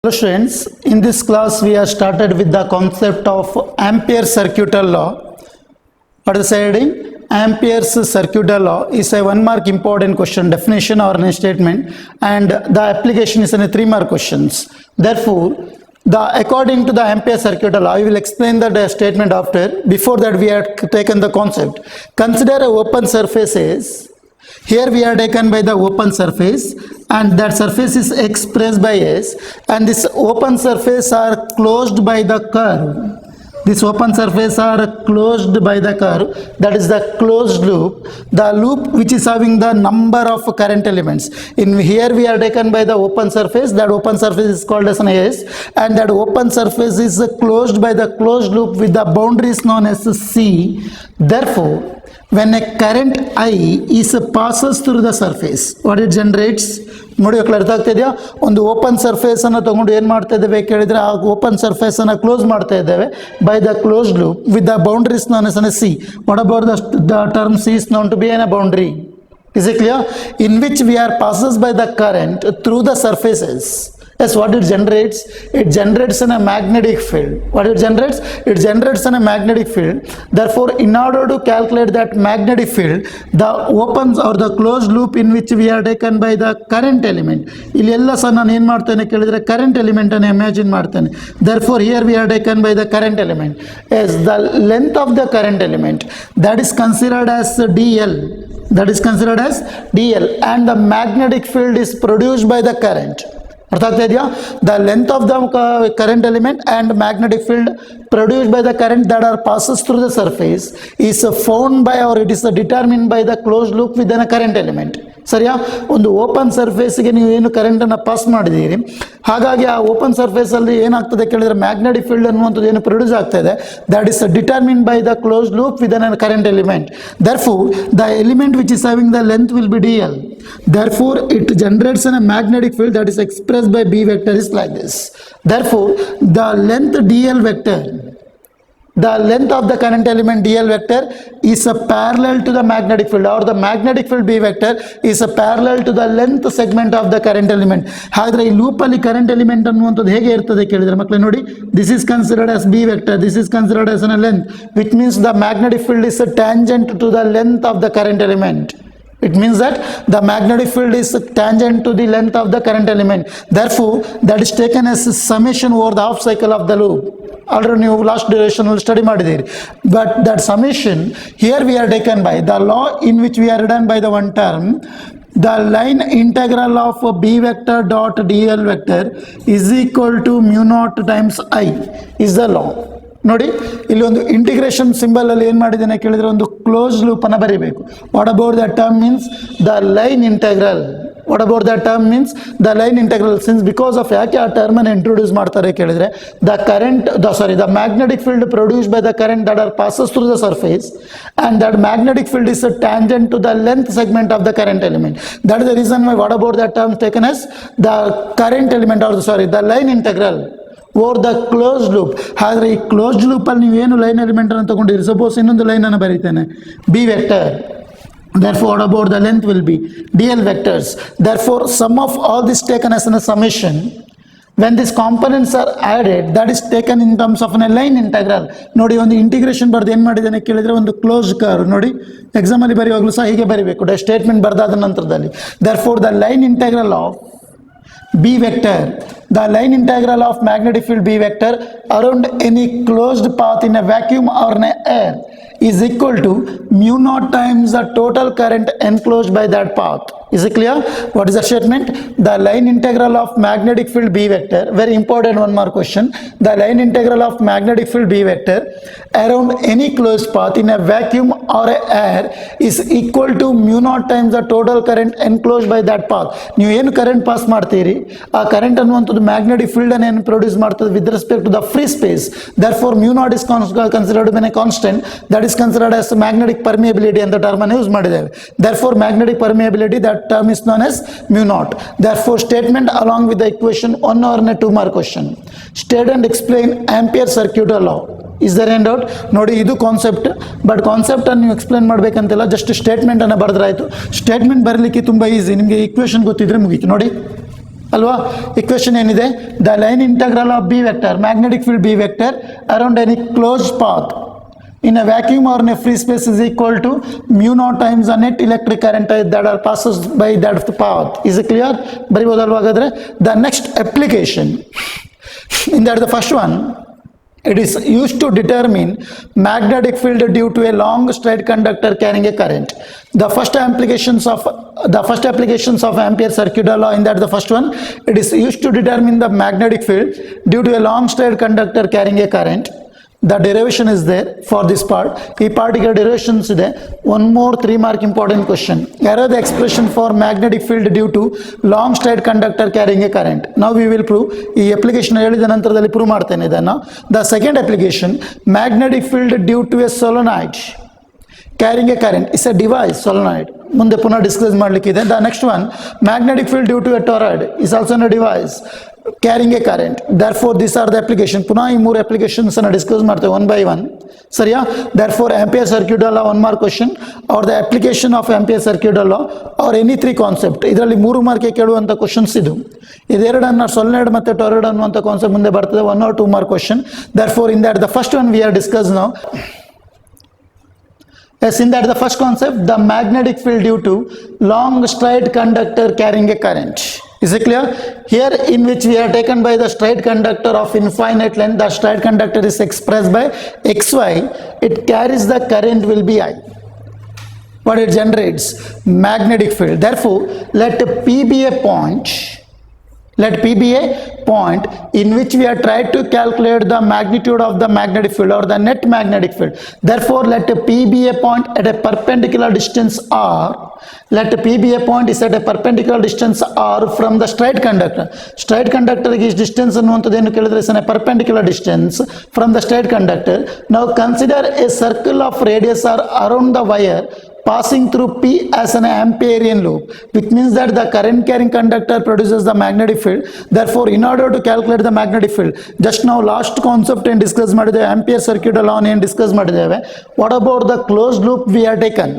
Hello students, in this class we have started with the concept of Ampere's circuital law. What is the heading? Ampere's circuital law is a 1 mark important question, definition or a statement, and the application is in a 3 mark questions. Therefore, according to the Ampere circuital law, I will explain the statement after. Before that, we have taken the concept. Consider a open surface is. Here we are taken by the open surface, and that surface is expressed by S, and this open surface are closed by the curve. This open surface are closed by the curve, that is the closed loop, the loop which is having the number of current elements. In here we are taken by the open surface, that open surface is called as an S, and that open surface is closed by the closed loop with the boundaries known as C. Therefore, when a current I is passes through the surface, what it generates? ನೋಡಿ ಅರ್ಥ ಆಗ್ತಾ ಇದೆಯಾ? ಒಂದು open surface ಅನ್ನು ತಗೊಂಡು ಏನು ಮಾಡ್ತಾ ಇದ್ದೇವೆ ಕೇಳಿದ್ರೆ, ಆ ಓಪನ್ ಸರ್ಫೇಸ್ ಅನ್ನು ಕ್ಲೋಸ್ ಮಾಡ್ತಾ ಇದ್ದೇವೆ by the closed loop with the boundaries known as C. What about the term C is known to be a boundary? Is it clear? In which we are passes by the current through the surfaces. Yes, what it generates? It generates in a magnetic field. What it generates? It generates in a magnetic field. Therefore, in order to calculate that magnetic field, the open or the closed loop in which we are taken by the current element. ಇಲ್ಲೆಲ್ಲ ಸಹ ನಾನು ಏನು ಮಾಡ್ತೇನೆ ಕೇಳಿದರೆ current element ಅನ್ನು imagine ಮಾಡ್ತೇನೆ. Therefore, here we are taken by the current element. Yes, the length of the current element, that is considered as dl. That is considered as dl, and the magnetic field is produced by the current. ಅರ್ಥ ಆಗ್ತಾ ಇದೆಯಾ? The length of the current element and magnetic field produced by the current that are passes through the surface is found by, or it is determined by the closed loop within a current element. ಸರಿಯಾ? ಒಂದು open ಸರ್ಫೇಸ್ಗೆ ನೀವು ಏನು ಕರೆಂಟನ್ನು pass ಮಾಡಿದ್ದೀರಿ, ಹಾಗಾಗಿ ಆ open ಸರ್ಫೇಸಲ್ಲಿ ಏನಾಗ್ತದೆ ಕೇಳಿದರೆ magnetic field ಅನ್ನುವಂಥದ್ದು ಏನು ಪ್ರೊಡ್ಯೂಸ್ ಆಗ್ತಾ ಇದೆ, that is determined by the closed loop within a current element. Therefore, the element which is having the length will be dl. Therefore, it generates a magnetic field that is expressed by B vector is like this. Therefore, the length dl vector, the length of the current element dl vector is a parallel to the magnetic field, or the magnetic field B vector is a parallel to the length segment of the current element. ಹಾಗಾದರೆ ಈ ಲೂಪಲ್ಲಿ current element ಅನ್ನುವಂಥದ್ದು ಹೇಗೆ ಇರ್ತದೆ ಕೇಳಿದರೆ ಮಕ್ಕಳೇ ನೋಡಿ, this is considered as B vector, this is considered as a length, which means the magnetic field is a tangent to the length of the current element. It means that the magnetic field is tangent to the length of the current element. Therefore, that is taken as a summation over the half cycle of the loop. Already ನೀವು last duration study ಮಾಡಿದ್ದೀರಿ. But that summation here we are taken by the law in which we are return by the one term, the line integral of B vector dot D L vector is equal to mu naught times I is the law. ನೋಡಿ, ಇಲ್ಲಿ ಒಂದು integration symbol ಅಲ್ಲಿ ಏನು ಮಾಡಿದ್ದೇನೆ ಕೇಳಿದರೆ, ಒಂದು close loop ಅನ್ನು ಬರೀಬೇಕು. What about the term means the line integral. What about the term means the line integral. Since because of ಯಾಕೆ ಆ ಟರ್ಮ್ ಅನ್ನು ಇಂಟ್ರೊಡ್ಯೂಸ್ ಮಾಡ್ತಾರೆ ಕೇಳಿದರೆ, the magnetic field produce by the current that are passes through the surface, and that magnetic field is tangent to the length segment of the current element. That is the reason why what about the term taken as the current element, are the line integral over the closed loop. ಹಾಗಾದರೆ ಈ closed ಲೂಪಲ್ಲಿ ನೀವೇನು line ಎಲಿಮೆಂಟನ್ನು ತೊಗೊಂಡಿರಿ, suppose ಇನ್ನೊಂದು ಲೈನನ್ನು ಬರೀತೇನೆ B vector. Therefore, what about the length will be dl vectors. Therefore, sum of all this taken as a summation. When these components are added, that is taken in terms of a line integral. ನೋಡಿ, ಒಂದು integration ಬರೆದು ಏನು ಮಾಡಿದ್ದೇನೆ ಕೇಳಿದರೆ, ಒಂದು close curve. ನೋಡಿ, ಎಕ್ಸಾಮಲ್ಲಿ ಬರೆಯುವಾಗಲೂ ಸಹ ಹೀಗೆ ಬರೀಬೇಕು, ಸ್ಟೇಟ್ಮೆಂಟ್ ಬರೆದಾದ ನಂತರದಲ್ಲಿ. Therefore, the line integral of B vector, the line integral of magnetic field B vector around any closed path in a vacuum or in air is equal to mu naught times the total current enclosed by that path. Is it clear? What is the statement? The line integral of magnetic field B vector, very important one more question. The line integral of magnetic field B vector around any closed path in a vacuum or a air is equal to mu naught times the total current enclosed by that path. ನೀವು ಏನು current pass ಮಾಡ್ತೀರಿ, ಆ current ಅನ್ನುವಂಥದ್ದು magnetic field ಅನ್ನು ಏನು produce ಮಾಡ್ತದೆ with respect to the free space. Therefore mu naught is considered by a constant, that is considered as magnetic permeability ಅಂತ term ಅನ್ನು ಯೂಸ್ ಮಾಡಿದ್ದೇವೆ. Therefore magnetic permeability that term is known as mu naught. Therefore, statement along with the equation 1 or 2 mark question. State and explain Ampere circuital law. Is there any doubt? ನೋಡಿ, ಇದು concept, but ಕಾನ್ಸೆಪ್ಟನ್ನು ನೀವು explain ಮಾಡಬೇಕಂತಿಲ್ಲ, just ಸ್ಟೇಟ್ಮೆಂಟನ್ನು ಬರೆದ್ರಾಯಿತು. Statement ಬರಲಿಕ್ಕೆ ತುಂಬ easy, ನಿಮಗೆ equation ಗೊತ್ತಿದ್ರೆ ಮುಗೀತು. ನೋಡಿ, ಅಲ್ವಾ? ಇಕ್ವೇಶನ್ ಏನಿದೆ? The line integral of B vector, magnetic field B vector around any closed path in a vacuum or in a free space is equal to mu naught times the net electric current that are passes by that of the path. Is it clear? ಬರಿಬೋದಲ್ವಾ ಹಾಗಾದ್ರೆ? The next application in that, the first one, it is used to determine magnetic field due to a long straight conductor carrying a current. The first applications of Ampere circuit law, in that the first one, it is used to determine the magnetic field due to a long straight conductor carrying a current. The derivation is there for this part. ಈ ಪಾರ್ಟಿಗೆ derivations ಇದೆ. One more 3 mark important question. ಯಾರು the expression for magnetic field due to long straight conductor carrying a current. ನಾವು we will prove. ಈ application ಹೇಳಿದ ನಂತರದಲ್ಲಿ prove ಮಾಡ್ತೇನೆ ಇದನ್ನು. The second application, magnetic field due to a solenoid carrying a current is a device, solenoid. ಮುಂದೆ ಪುನಃ discuss ಮಾಡಲಿಕ್ಕಿದೆ. The next one, magnetic field due to a toroid is also a device carrying a current. Therefore these are the application. ಪುನಃ ಈ 3 applications ಅನ್ನು discuss ಮಾಡ್ತೇವೆ one by one. ಸರಿಯಾ? Therefore Ampere circuit law 1 mark question or the application of Ampere circuit law or any 3 concept. ಇದರಲ್ಲಿ 3 ಮಾರ್ಕ್ಗೆ ಕೇಳುವಂಥ questions ಇದು. ಇದೆರಡನ್ನ solenoid ಮತ್ತು toroid ಅನ್ನುವಂಥ ಕಾನ್ಸೆಪ್ಟ್ ಮುಂದೆ ಬರ್ತದೆ, 1 or 2 mark question. Therefore in that the first one we are discussed now. Yes, in that the first concept, the magnetic field due to long straight conductor carrying a current. Is it clear? Here in which we are taken by the straight conductor of infinite length, the straight conductor is expressed by xy, it carries the current will be I. What it generates? Magnetic field. Therefore, let P be a point. Let P be a point in which we are trying to calculate the magnitude of the magnetic field or the net magnetic field. Therefore, let P be a point at a perpendicular distance r. Let P be a point is at a perpendicular distance r from the straight conductor. Straight conductor is distance ಅನ್ನುವಂಥದ್ದು ಏನು ಕೇಳಿದ್ರೆ is a perpendicular distance from the straight conductor. Now consider a circle of radius r around the wire passing through P as an Amperian loop, which means that the current carrying conductor produces the magnetic field. Therefore, in order to calculate the magnetic field, just now last concept and discuss ಮಾಡಿದ್ದೇವೆ, Ampere circuit law ಏನು discuss ಮಾಡಿದ್ದೇವೆ. What about the closed loop we are taken?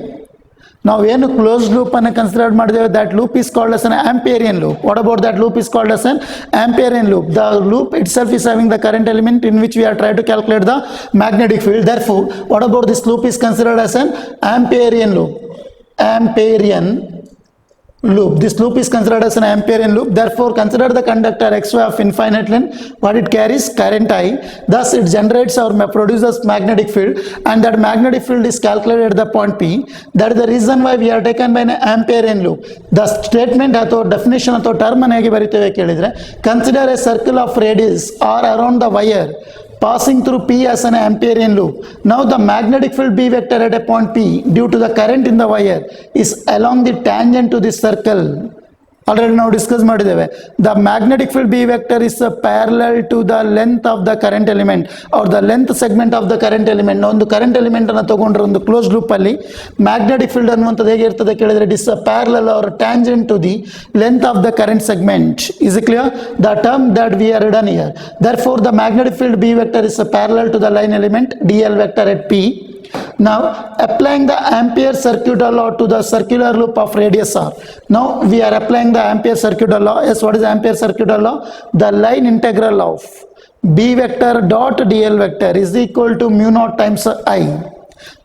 ನಾವು ಏನು closed loop ಅನ್ನು consider ಮಾಡಿದ್ದೇವೆ, that loop is called as an Amperian loop. What about that loop is called as an Amperian loop? The loop itself is having the current element in which we are trying to calculate the magnetic field. Therefore, what about this loop is considered as an Amperian loop. Amperian loop. This loop is considered as an Amperian loop. Therefore, consider the conductor xy of infinite length. What it carries? Current I. Thus, it generates or produces magnetic field, and that magnetic field is calculated at the point P. That is the reason why we are taken by an Amperian loop. The statement ಅಥವಾ definition ಅಥವಾ term ಅನ್ನು ಹೇಗೆ ಬರೀತೇವೆ ಕೇಳಿದ್ರೆ, consider a circle of radius r around the wire passing through P as an Amperian loop. Now the magnetic field B vector at a point P due to the current in the wire is along the tangent to this circle. Already now discuss ಮಾಡಿದ್ದೇವೆ. The magnetic field B vector is parallel to the length of the current element or the length segment of the current element. ಒಂದು current element ಅನ್ನು ತಗೊಂಡ್ರೆ ಒಂದು close loop ಅಲ್ಲಿ magnetic field ಅನ್ನುವಂಥದ್ದು ಹೇಗೆ ಇರ್ತದೆ ಕೇಳಿದ್ರೆ, it is parallel or tangent to the length of the current segment. Is it clear? The term that we are done here. Therefore, the magnetic field B vector is parallel to the line element dl vector at P. Now applying the Ampere circuit law to the circular loop of radius r. Now we are applying the Ampere circuit law. Yes, what is Ampere circuit law? The line integral of B vector dot dl vector is equal to mu naught times I.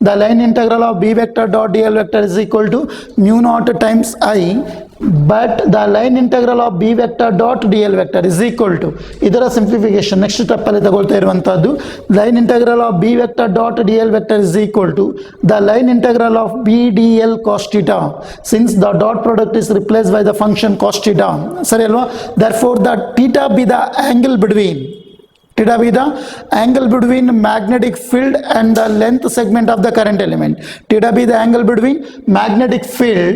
The line integral of B vector dot dl vector is equal to mu naught times I, but the line integral of B vector dot dl vector is equal to, ಇದರ simplification next step ಅಲ್ಲಿ ತಗೊಳ್ತಾ ಇರುವಂತದ್ದು, line integral of B vector dot dl vector is equal to the line integral of B dl cos theta, since the dot product is replaced by the function cos theta. ಸರಿ ಅಲ್ವಾ? Therefore the theta be the angle between magnetic field and the length segment of the current element. Theta be the angle between magnetic field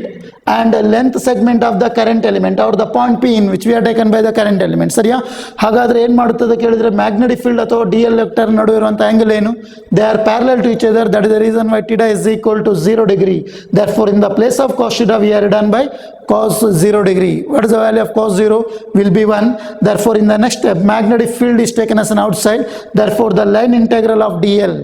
and length segment of the current element or the point P in which we are taken by the current element. ಸರಿಯಾ? ಹಾಗಾದ್ರೆ ಏನು ಮಾಡುತ್ತದೆ ಕೇಳಿದ್ರೆ, magnetic field ಅಥವಾ DL vector ನಡುವೆ ಇರುವಂಥ angle ಏನು? They are parallel to each other. That is the reason why theta is equal to 0 degree. Therefore, in the place of cos theta we are done by cos 0 degree. What is the value of cos 0? Will be 1. Therefore, in the next step, magnetic field is taken as an outside. Therefore, the line integral of dl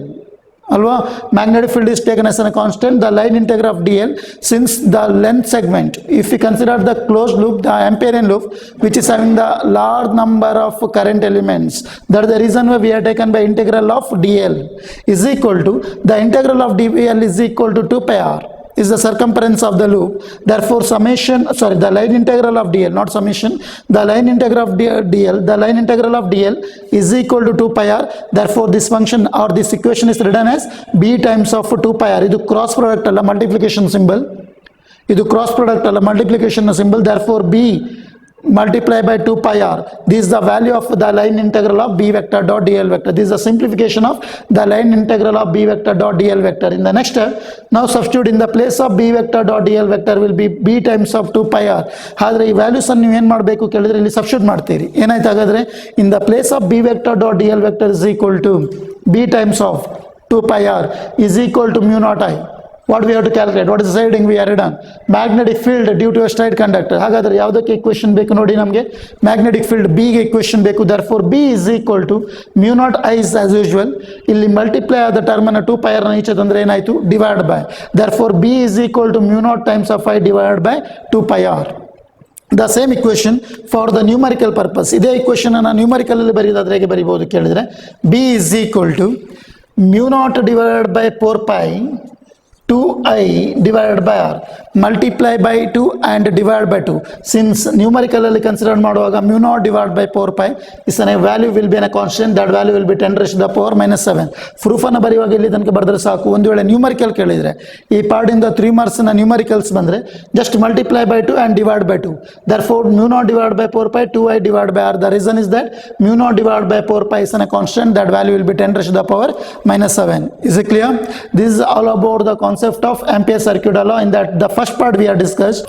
alwa. Magnetic field is taken as a constant. The line integral of dl, since the length segment, if we consider the closed loop, the Amperian loop, which is having the large number of current elements, that is the reason why we are taken by integral of dl is equal to the integral of dl is equal to 2 pi r is the circumference of the loop. Therefore the line integral of dl, not summation, the line integral of dl, the line integral of dl is equal to 2 pi r. Therefore this function or this equation is written as b times of 2 pi r. Idu cross product alla, multiplication symbol, idu cross product alla, multiplication symbol. Therefore b multiply by 2 pi r, this is the value of the line integral of b vector dot dl vector. This is the simplification of the line integral of b vector dot dl vector. In the next step, now substitute in the place of b vector dot dl vector will be b times of 2 pi r. ಆದರೆ ಈ values ಅನ್ನು ನೀವು ಏನು ಮಾಡಬೇಕು ಕೇಳಿದ್ರೆ ಇಲ್ಲಿ substitute ಮಾಡ್ತೀರಿ. ಏನಾಯ್ತು ಹಾಗಾದ್ರೆ, in the place of b vector dot dl vector is equal to b times of 2 pi r is equal to mu naught I. What we have to calculate? What is the heading we are done? Magnetic field due to a straight conductor. ಹಾಗಾದ್ರೆ ಯಾವುದಕ್ಕೆ equation ಬೇಕು ನೋಡಿ, ನಮಗೆ magnetic field B ಗೆ equation ಬೇಕು. therefore b is equal to mu naught I is as usual. ಇಲ್ಲಿ multiply ಆದ term ಅನ್ನು 2 pi r ನ ಈಚೆ ತಂದ್ರೆ ಏನಾಯ್ತು, divide by. therefore b is equal to mu naught times of I divided by 2 pi r. The same equation for the numerical purpose. ಇದೇ equation ಅನ್ನು numerical ಅಲ್ಲಿ ಬರೆಯೋದಾದ್ರೆ ಹೇಗೆ ಬರೀಬಹುದು ಕೇಳಿದ್ರೆ, b is equal to mu naught divided by 4 pi 2i divided by r, multiply by 2 and divide by 2. Since numerical ಅಲ್ಲಿ consider ಮಾಡುವಾಗ mu naught divided by 4 pi is a value will be a constant, that value will be 10 raised to the power minus 7. Proof ಅನ್ನು ಬರೆಯುವಾಗ ಇಲ್ಲಿ ತನಕ ಬರೆದ್ರೆ ಸಾಕು. ಒಂದು ವೇಳೆ ನ್ಯೂಮರಿಕಲ್ ಕೇಳಿದ್ರೆ ಈ ಪಾರ್ಟ್ ಇಂದ 3 ಮಾರ್ಕ್ಸ್ ನ ನ್ಯೂಮರಿಕಲ್ಸ್ ಬಂದ್ರೆ just multiply by 2 and divide by 2. therefore mu naught divided by 4 pi 2i divided by r. The reason is that mu naught divided by 4 pi is a constant, that value will be 10 raised to the power minus 7. Is it clear? This is all about the concept of Ampere circular law. In that the first part we have discussed.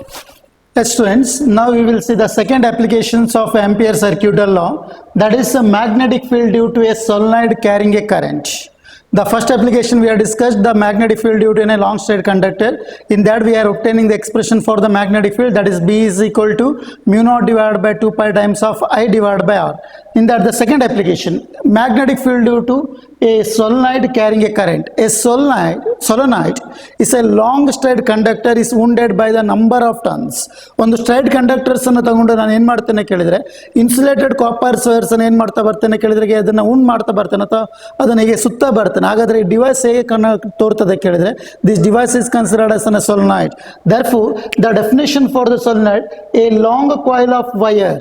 Yes students, now we will see the second applications of Ampere circular law, that is a magnetic field due to a solenoid carrying a current. The first application we have discussed, the magnetic field due to a long straight conductor. In that we are obtaining the expression for the magnetic field, that is b is equal to mu naught divided by 2 pi times of I divided by r. In that the second application, magnetic field due to a solenoid carrying a current. A solenoid is a long straight conductor is wounded by the number of turns. ಒಂದು straight conductors ಅನ್ನು ತಗೊಂಡು ನಾನು ಏನು ಮಾಡ್ತೇನೆ ಕೇಳಿದ್ರೆ, insulated copper wires ಅನ್ನು ಏನು ಮಾಡ್ತಾ ಬರ್ತೇನೆ ಕೇಳಿದ್ರೆ, ಅದನ್ನು ಉಂಡ್ ಮಾಡ್ತಾ ಬರ್ತೇನೆ ಅಥವಾ ಅದನ್ನ ಹೀಗೆ ಸುತ್ತಾ ಬರ್ತೇನೆ. ಹಾಗಾದ್ರೆ ಈ ಡಿವೈಸ್ ಹೇಗೆ ತೋರ್ತದೆ ಕೇಳಿದ್ರೆ, this device is considered as a solenoid. therefore the definition for the solenoid, a long coil of wire,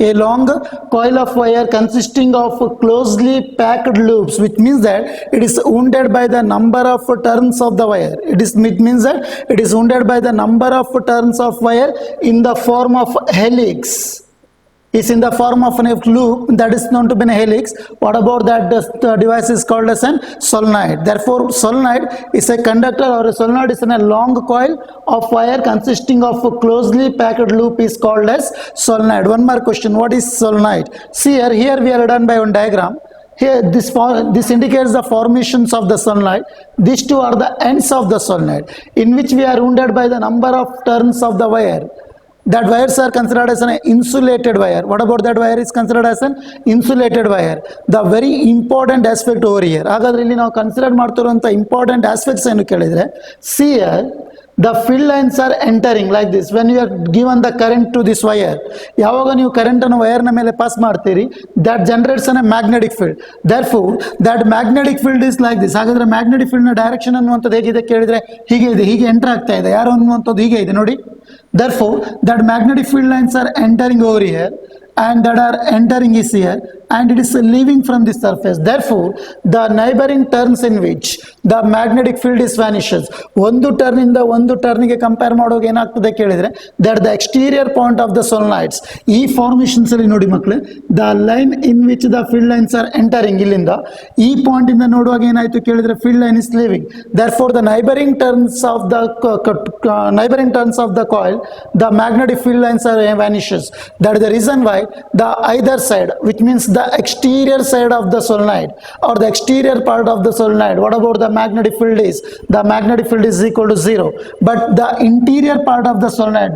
a long coil of wire consisting of closely packed loops, which means that it is wounded by the number of turns of the wire. It means that it is wounded by the number of turns of wire in the form of helix. Is in the form of a loop that is known to be a helix. What about that? The device is called as a solenoid. Therefore solenoid is a conductor, or a solenoid is in a long coil of wire consisting of a closely packed loop is called as solenoid. One more question, what is solenoid? See here we are done by one diagram. Here this indicates the formations of the solenoid. These two are the ends of the solenoid, in which we are wounded by the number of turns of the wire. That wires are considered as an insulated wire. What about that wire is considered as an insulated wire? The very important aspect over here, ಹಾಗಾದ್ರೆ ಇಲ್ಲಿ ನಾವು consider ಮಾಡ್ತಿರುವಂತ important aspects ಏನು ಕೇಳಿದ್ರೆ, see here the field lines are entering like this when you are given the current to this wire. ಯಾವಾಗ ನೀವು current ಅನ್ನು wire ನ ಮೇಲೆ ಪಾಸ್ ಮಾಡ್ತೀರಿ, that generates a magnetic field. therefore that magnetic field is like this. ಹಾಗಾದ್ರೆ magnetic field ನ direction ಅನ್ನುವಂಥದ್ದು ಹೇಗಿದೆ ಕೇಳಿದ್ರೆ, ಹೀಗೆ ಇದೆ, ಹೀಗೆ ಎಂಟರ್ ಆಗ್ತಾ ಇದೆ. ಯಾರು ಅನ್ನುವಂಥದ್ದು ಹೀಗೆ ಇದೆ ನೋಡಿ. therefore that magnetic field lines are entering over here and that are entering is here, and it is leaving from the surface. therefore the neighboring turns in which the magnetic field is vanishes. ಒಂದು turn ಇಂದ ಒಂದು ಟರ್ನಿಗೆ compare ಮಾಡುವಾಗ ಏನಾಗ್ತದೆ ಕೇಳಿದ್ರೆ, that the exterior point of the solenoids, ಈ formations ಅಲ್ಲಿ ನೋಡಿ ಮಕ್ಕಳೇ, the line in which the field lines are entering, ಇಲ್ಲಿಂದ ಈ ಪಾಯಿಂಟ್ ಇಂದ ನೋಡುವಾಗ ಏನಾಯ್ತು ಕೇಳಿದ್ರೆ, field line is leaving. therefore the neighboring turns of the coil, the magnetic field lines are vanishes. That is the reason why the either side, which means the the exterior side of the solenoid or the exterior part of the solenoid, what about the magnetic field is? The magnetic field is equal to 0. But the interior part of the solenoid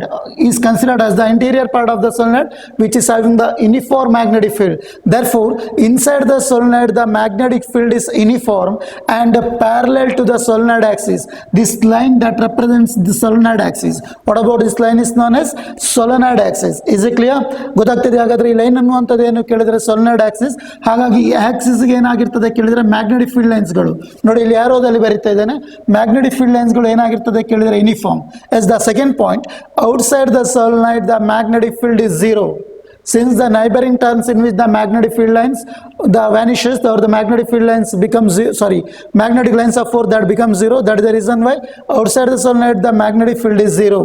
is considered as the interior part of the solenoid which is having the uniform magnetic field. Therefore, inside the solenoid the magnetic field is uniform and parallel to the solenoid axis. This line that represents the solenoid axis. What about this line is known as solenoid axis. Is it clear? ಗೊತ್ತಾಗ್ತಿದೆ ಹಾಗಾದ್ರೆ ಈ line ಅನ್ನುವಂಥದ್ದು ಏನು ಕೇಳಿದ್ರೆ solenoid axis. ಹಾಗಾಗಿ ಈ Axis ಗೆ ಏನಾಗಿರ್ತದೆ ಕೇಳಿದ್ರೆ ಮ್ಯಾಗ್ನೆಟಿಕ್ ಫೀಲ್ಡ್ ಲೈನ್ಸ್ ಗಳು ನೋಡಿ ಇಲ್ಲಿ ಆರೋದಲ್ಲಿ ಬರೀತಾ ಇದ್ದೇನೆ. ಮ್ಯಾಗ್ನೆಟಿಕ್ ಫೀಲ್ಡ್ ಲೈನ್ಸ್ ಗಳು ಏನಾಗಿರ್ತದೆ ಕೇಳಿದ್ರೆ uniform. As the second point, outside the solenoid the magnetic field is 0. Since the neighboring turns in which the magnetic field lines the vanishes or the magnetic field lines becomes magnetic lines of force that becomes 0, that is the reason why outside the solenoid the magnetic field is 0.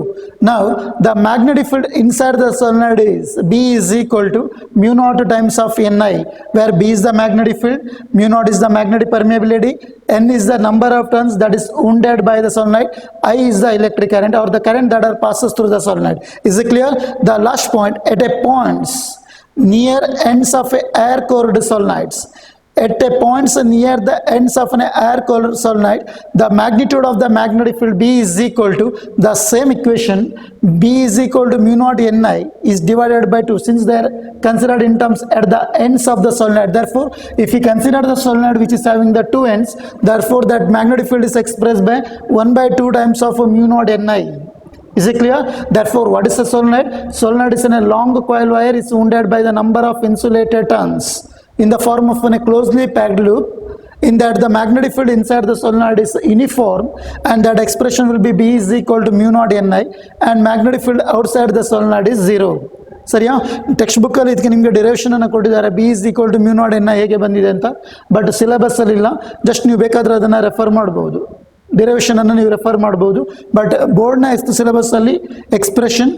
Now the magnetic field inside the solenoid is B is equal to mu naught times of Ni, where B is the magnetic field, mu naught is the magnetic permeability, N is the number of turns that is wounded by the solenoid, I is the electric current or the current that passes through the solenoid. Is it clear? The last point, at a points near ends of a air cooled solenoids, at a points near the ends of an air cooled solenoid, the magnitude of the magnetic field B is equal to the same equation, B is equal to mu naught Ni is divided by 2, since they are considered in terms at the ends of the solenoid. Therefore, if you consider the solenoid which is having the two ends, therefore that magnetic field is expressed by 1 by 2 times of mu naught Ni. Is it clear? Therefore, what is a solenoid? Solenoid is in a long coil wire, is wounded by the number of insulated turns in the form of a closely packed loop. In that the magnetic field inside the solenoid is uniform and that expression will be B is equal to mu naught Ni and magnetic field outside the solenoid is 0. ಸರಿಯಾ? Text book ಅಲ್ಲಿ ಇದಕ್ಕೆ ನಿಮಗೆ derivation ಅನ್ನು ಕೊಟ್ಟಿದ್ದಾರೆ. B is equal to mu naught N ಹೇಗೆ ಬಂದಿದೆ ಅಂತ, but syllabus ಅಲ್ಲಿ ಇಲ್ಲ. ಜಸ್ಟ್ ನೀವು ಬೇಕಾದ್ರೆ ಅದನ್ನ ರೆಫರ್ ಮಾಡಬಹುದು, ಡಿರೈವೇಷನ್ ಅನ್ನು ನೀವು ರೆಫರ್ ಮಾಡಬಹುದು. ಬಟ್ ಬೋರ್ಡ್ನ ಸಿಲೆಬಸ್ ಅಲ್ಲಿ ಎಕ್ಸ್ಪ್ರೆಷನ್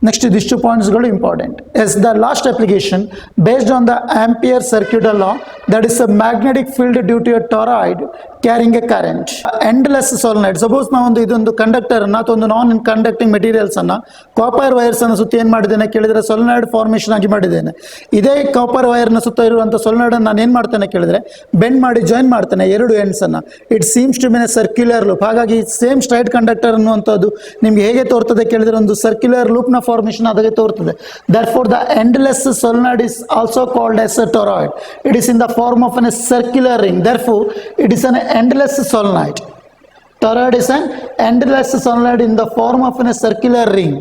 ನೆಕ್ಸ್ಟ್ ಇದಿಷ್ಟು ಪಾಯಿಂಟ್ಸ್ಗಳು important. As the last application based on the Ampere circuital law, that is a magnetic field due to a toroid carrying a current. Endless solenoid. Suppose ನಾವೊಂದು ಇದೊಂದು conductor ಅನ್ನ ಅಥವಾ ಒಂದು non conducting materials ಅನ್ನ copper wires ಅನ್ನು ಸುತ್ತ ಏನ್ ಮಾಡಿದ್ದೇನೆ ಕೇಳಿದ್ರೆ ಸೋಲನಾಯ್ಡ್ ಫಾರ್ಮೇಶನ್ ಆಗಿ ಮಾಡಿದ್ದೇನೆ. ಇದೇ ಕಾಪರ್ ವೈರ್ ನ ಸುತ್ತ ಇರುವಂತಹ ಸೋಲನಾಯ್ಡ್ ಅನ್ನು ನಾನು ಏನ್ ಮಾಡ್ತೇನೆ ಕೇಳಿದ್ರೆ ಬೆಂಡ್ ಮಾಡಿ ಜಾಯಿನ್ ಮಾಡ್ತೇನೆ ಎರಡು ಎಂಡ್ಸ್ ಅನ್ನ. It seems to be in a circular loop. ಹಾಗಾಗಿ ಸೇಮ್ ಸ್ಟ್ರೈಟ್ ಕಂಡಕ್ಟರ್ ಅನ್ನುವಂಥದ್ದು ನಿಮ್ಗೆ ಹೇಗೆ ತೋರ್ತದೆ ಕೇಳಿದ್ರೆ ಒಂದು ಸರ್ಕ್ಯುಲರ್ ಲೂಪ್ ನ ಫಾರ್ಮೇಶನ್ ಅದಾಗೆ ತೋರ್ತದೆ. Therefore the endless solenoid is also called as a toroid. It is in the form of a circular ring. Therefore it is an endless solenoid. Toroid is an endless solenoid in the form of a circular ring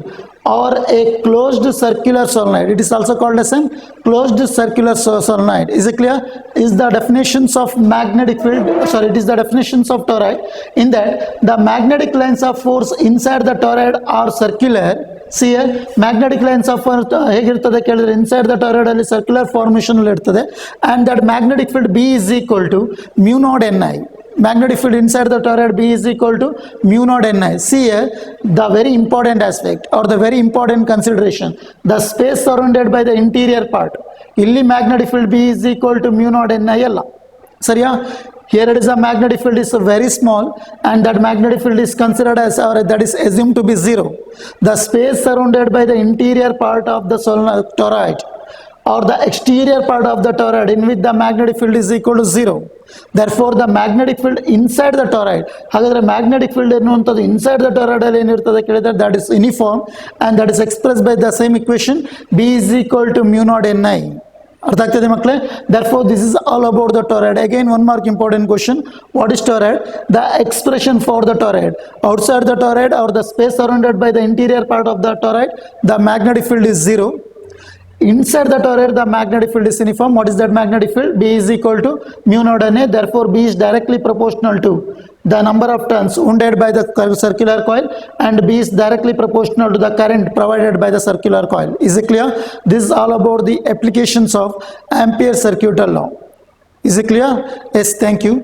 or a closed circular solenoid. It is also called as a closed circular solenoid. Is it clear? Is the definitions of magnetic field, sorry, it is the definitions of toroid. In that the magnetic lines of force inside the toroid are circular. See here, magnetic lines of force ಹೇಗಿರ್ತದೆ ಕೇಳಿದ್ರೆ inside the toroid ಅಲ್ಲಿ circular formation ಅಲ್ಲಿ ಇರ್ತದೆ, and that magnetic field B is equal to mu naught Ni. Magnetic field inside the toroid B is equal to mu naught Ni. See here, the very important aspect or the very important consideration, the space surrounded by the interior part. ಇಲ್ಲಿ magnetic field B is equal to mu naught Ni ಅಲ್ಲ, ಸರಿಯಾ? Here it is a magnetic field is very small and that magnetic field is considered as, or that is assumed to be 0. The space surrounded by the interior part of the solenoid toroid or the exterior part of the toroid in which the magnetic field is equal to 0. Therefore the magnetic field inside the toroid, ಹಾಗಾದ್ರೆ magnetic field ಎನ್ನುವಂಥದ್ದು inside the toroid ಅಲ್ಲಿ ಏನಿರ್ತದೆ ಕೇಳಿದ್ರೆ that is uniform and that is expressed by the same equation B is equal to mu naught Ni. ಅರ್ಥ ಆಗ್ತದೆ ಮಕ್ಕಳೇ? Therefore this is all about the toroid. Again one more important question, what is toroid? The expression for the toroid, outside the toroid or the space surrounded by the interior part of the toroid, the magnetic field is 0. Inside the toroid the magnetic field is uniform. What is that magnetic field? B is equal to mu naught Ni. Therefore B is directly proportional to the number of turns wounded by the circular coil and B is directly proportional to the current provided by the circular coil. Is it clear? This is all about the applications of Ampere circuital law. Is it clear? Yes, thank you.